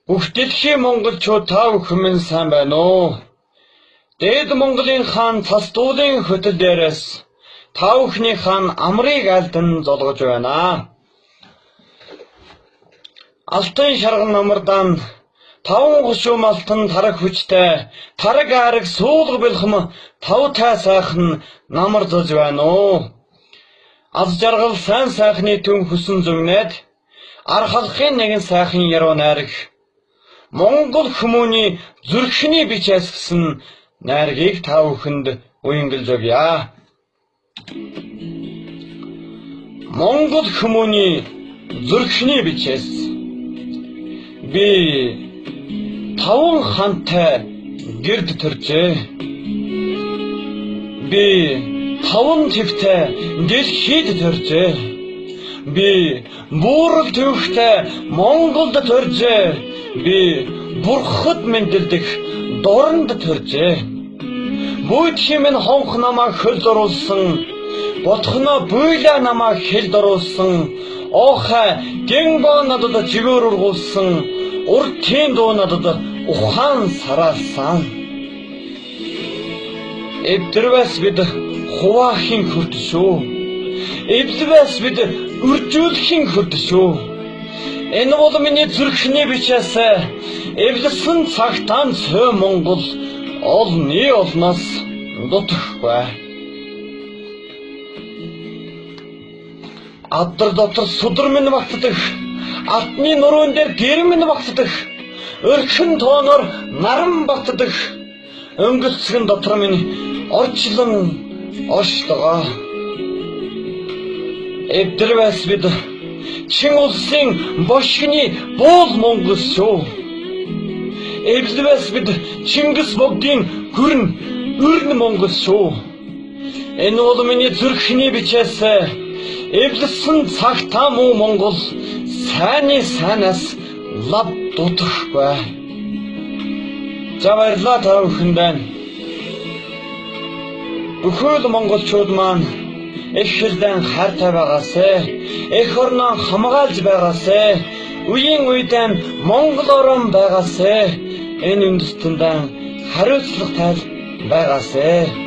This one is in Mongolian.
Бүхдэдхийн монголчууд та бүхэн минь сайн байна уу? Дээд Монголын хаан Цасдуулын хөтөл дээрээс та бүхний хаан амрыг алдан золгож байна. Алтан шарган намардан таван гушуум алтан тараг хүчтэй тараг араг суулга бэлхэм тав тай сайхан намар зож байна уу? Аз жаргал сайн сайхны түн хүсэн зүгнээд архалахын нэгэн сайхан яруу найраг Монгол хүмүүний зүрхний бичээс гисэн найргийг та бүхэнд уянгилж өгье. Монгол хүмүүний зүрхний бичээс би таван хантай гэрд төржээ. Би таван твтэй дэлхийд төржээ. Би буурал төвхтэй Монголд төржээ. Би бурхад мэндэлдэх дорнд төржээ. Бүйтхий минь хонх намаа хөлд оруулсан, ботхноо буйла намаа хэлд оруулсан, оохай гэнбо надад жигөр ургуулсан, уртын дуу надад ухаан сараасан. Эвдэрвэс бид хуваахын хүрд шүү. Эвдэрвэс бид үржүүлэхин хүрд шүү. Энэ бол миний зүрхний бичээс эвлэсэн цагтаан цөө Монгол олны олноос дутхгүй. Аддар дотор судар минь багтдаг, атны нуруунд дээр гэр минь багтдаг, өрхөн тооноор наран багтдаг, өнгөлцгэн дотор минь орчлон оштогоо. Эвдэрвэс бид чин улсын бошгины буул Монгол шүү. Эвдэрвэс бид Чингис богдын гүрэн үрн Монгол шүү. Энэ бол миний зүрхний бичээс эвлэсэн цагтаа муу Монгол сайны сайнаас лав дутахгүй. За баярлалаа та бүхэндээ. Бүхэл монголчууд маань их хэлдэн хайртай байгаасай. Эх орноо хамгаалж байгаасай. Үеийн үедээ Монгол орон байгаасай. Энэ үндэстэндээ хариуцлагатай байгаасай.